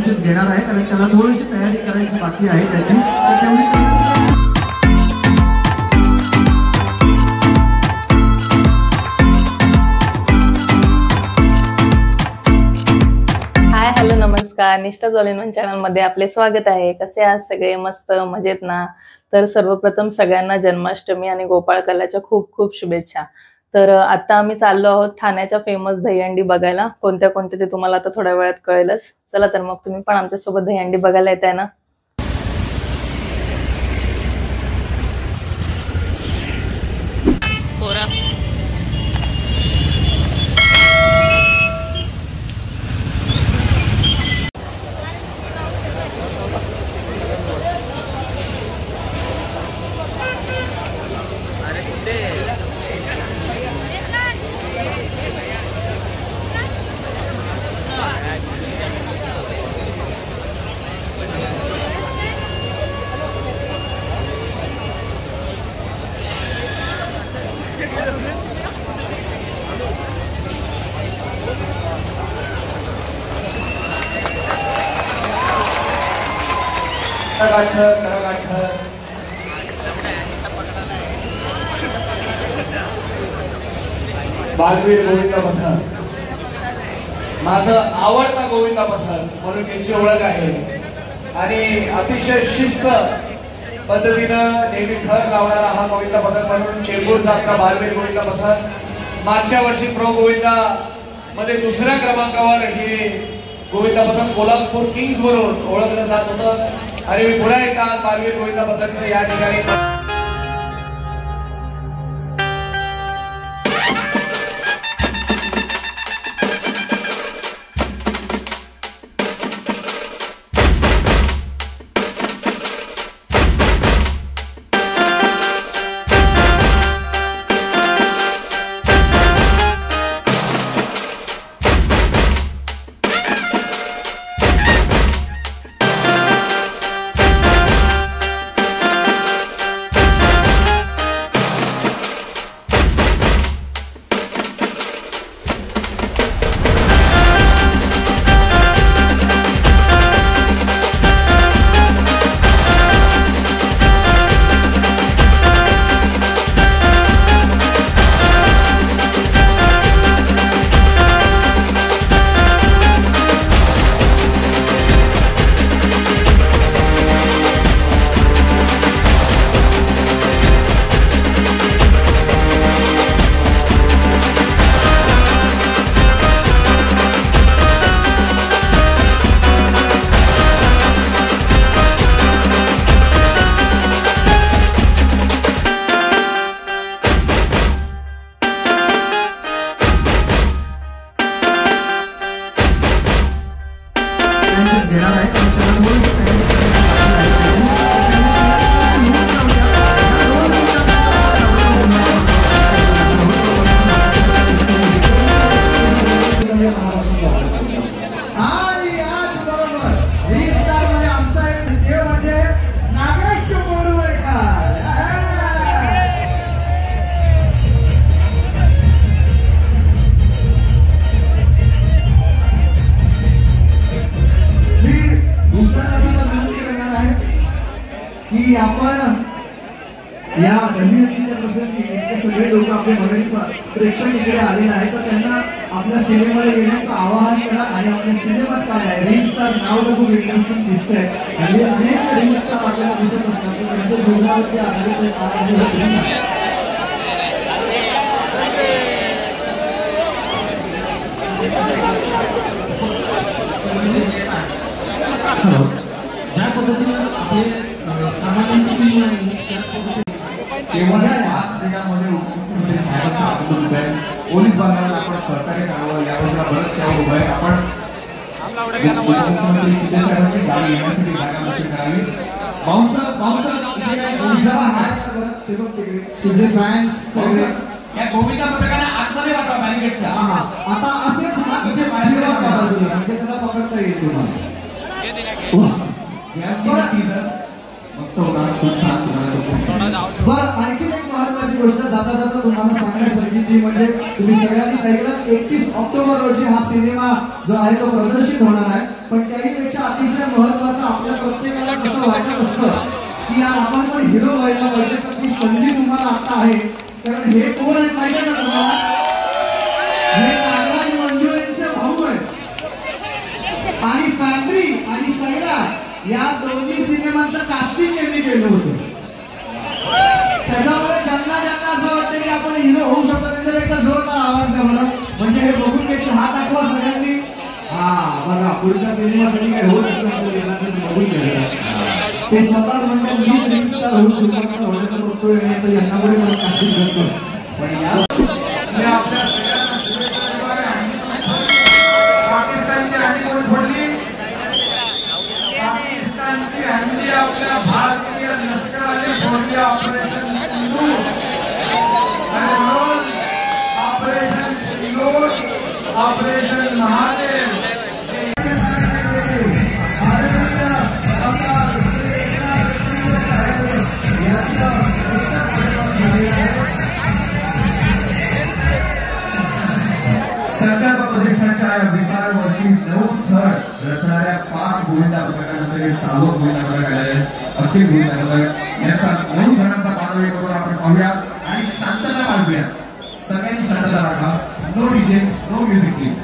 त्यांचीच घेणार आहे, कारण त्याला थोडीशी तयारी करायची बाकी आहे त्याची, तर तेवढी हॅलो नमस्कार, निष्ठा ऑल इन वन चॅनलमध्ये आपले स्वागत आहे। कसे आहात सगळे? मस्त मजेत ना? तर सर्वप्रथम सगळ्यांना जन्माष्टमी आणि गोपाळ कल्याच्या खूप खूप शुभेच्छा। तर आता आम्ही चाललो आहोत ठाण्याच्या फेमस दहीहंडी बघायला। कोणत्या कोणत्या ते तुम्हाला आता थोड्या वेळात कळेलच। चला तर मग तुम्ही पण आमच्या सोबत दहीहंडी बघायला येताय ना? बालवीर गोविंद पथक माझा आवडता गोविंद पथक म्हणून त्यांची ओळख आहे आणि अतिशय शिस्त पद्धतीनं नेहमी थर लावणारा हा गोविंद पथक म्हणून चेंबूरचा बालवीर गोविंद पथक। मागच्या वर्षी प्रो गोविंदा मध्ये दुसऱ्या क्रमांकावर हे गोविंद पथक कोल्हापूर किंग्स म्हणून ओळखलं जात होतं आणि मी पुन्हा एकदा बालवीर गोविंद पथकचं या ठिकाणी घेणार आहे, कारण त्याला थोडीशी तयारी करायची बाकी आहे। आणि आज बरोबर रीस्टारमध्ये आमचा एक देव म्हणजे नागेश मोडवेकर। की आपण या दहीहंडीच्या प्रसंगी इतके सगळे लोक आपले मराठी प्रेक्षक इकडे आलेले आहेत, तर त्यांना आपल्या सिनेमाला येण्याचं आवाहन करा आणि आपल्या सिनेमात काय आहे रील स्टार नाव तर खूप इंटरेस्टिंग दिसतंय आणि अनेक रील स्टार आपल्याला दिसत असतात, तर त्यांच्या जीवनावरती आधारित ज्या पद्धतीनं आपले सामान्यांची फिल्म आहे तेव्हा आज जगामध्ये मुख्यमंत्री साहेबांचा आगमन होत आहे। पोलीस बांधवांना आपण सहकार्य करावं या बाजूला बरंच काय उभं आहे। आपण मुख्यमंत्री शिंदे साहेबांची गाडी येण्यासाठी जागा मोकळी करावी। तुझे फॅन्स सगळे या गोविंदा पथकाला आतमध्ये वाटा बॅरिकेडच्या आता असेच बाजूला म्हणजे त्याला पकडता येईल तुम्हाला। मस्त होता, खूप छान तुम्हाला। बरं, आणखी एक महत्वाची गोष्ट जाता जाता तुम्हाला सांगण्यासारखी ती म्हणजे तुम्ही सगळ्यांनीच ऐकलं 31 ऑक्टोबर रोजी हा सिनेमा जो आहे तो प्रदर्शित होणार आहे. पण त्याहीपेक्षा अतिशय महत्वाचं आपल्या प्रत्येकाला असं वाटत असतं की यार आपण पण हिरो व्हायला पाहिजे. तर ती संधी तुम्हाला आता आहे. कारण हे कोण आहे माहिती आहे का तुम्हाला? हे नागराज मंजुळेंचे भाऊ आहे. आणि फॅक्टरी आणि सैरा या दोन्ही सिनेमांचं कास्टिंग त्यांनी केलं होतं. त्याच्यामुळे ज्यांना असं वाटतं की आपण हिरो होऊ शकतो त्यांना एकदा जोरदार आवाज द्या बरं. म्हणजे हे बघून घेतलं. हा दाखवा सगळ्यांनी. हा बघा पुढच्या सिनेमासाठी काय होत असलं बघून घ्या. ते स्वतःच म्हणतात मीच रील स्टार होऊन सुरुवात होण्याचा बघतोय आणि आता यांना पुढे मला कास्टिंग करतो. पण या आपल्या पाकिस्तानची हंडी कोण फोडली? पाकिस्तानची हंडी आपल्या भारतीय लष्कराने फोडली. ऑपरेशन सिंदूर. ऑपरेशन सिंदूर, ऑपरेशन महादेव. संकल्प प्रतिष्ठानच्या 20व्या वर्षी 9 थर रचणाऱ्या 5 गोविंदा पथकानंतर हे 6वं गोविंदा पथक आलेलं आहे. अखिल गोविंदा पथक यांचा 9 थरांचा पारंपरिक बरोबर आपण पाहूया आणि शांतता पाळूया. सगळ्यांनी शांतता राखा. No DJ, no music please.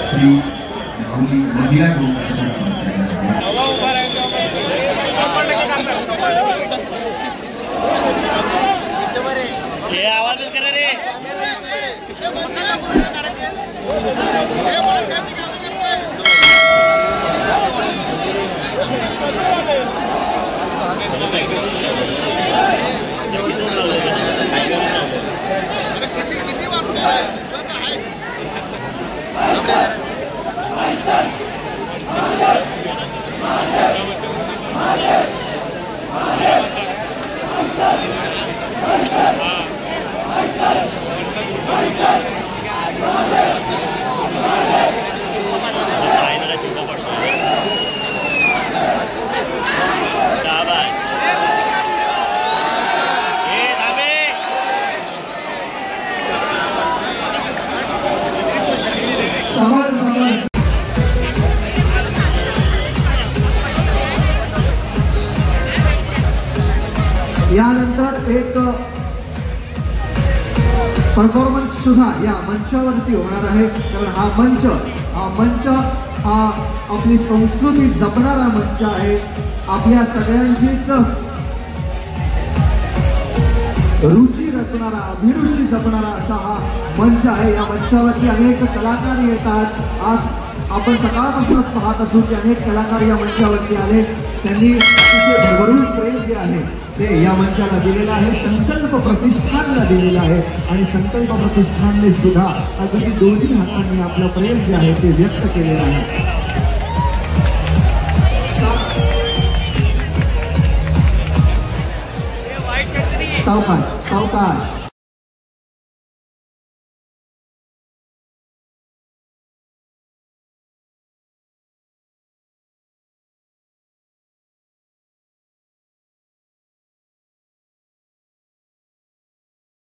Shri Mauli मंदिरा आवाज करा रे. यानंतर एक परफॉर्मन्स सुद्धा या मंचावरती होणार आहे. कारण हा मंच हा आपली संस्कृती जपणारा मंच आहे. आपल्या सगळ्यांचीच रुची रचणारा, अभिरुची जपणारा असा हा मंच आहे. या मंचावरती अनेक कलाकार येतात. आज आपण सकाळपासूनच पाहत असू की अनेक कलाकार या मंचावरती आले. त्यांनी अतिशय भरभरून प्रेम जे आहे ते या मंचाला दिलेलं आहे. संकल्प प्रतिष्ठानला दिलेलं आहे. आणि संकल्प प्रतिष्ठानने सुद्धा अगदी दोन्ही हातांनी आपलं प्रेम जे आहे ते व्यक्त केलेलं आहे. सावकाश सावकाश.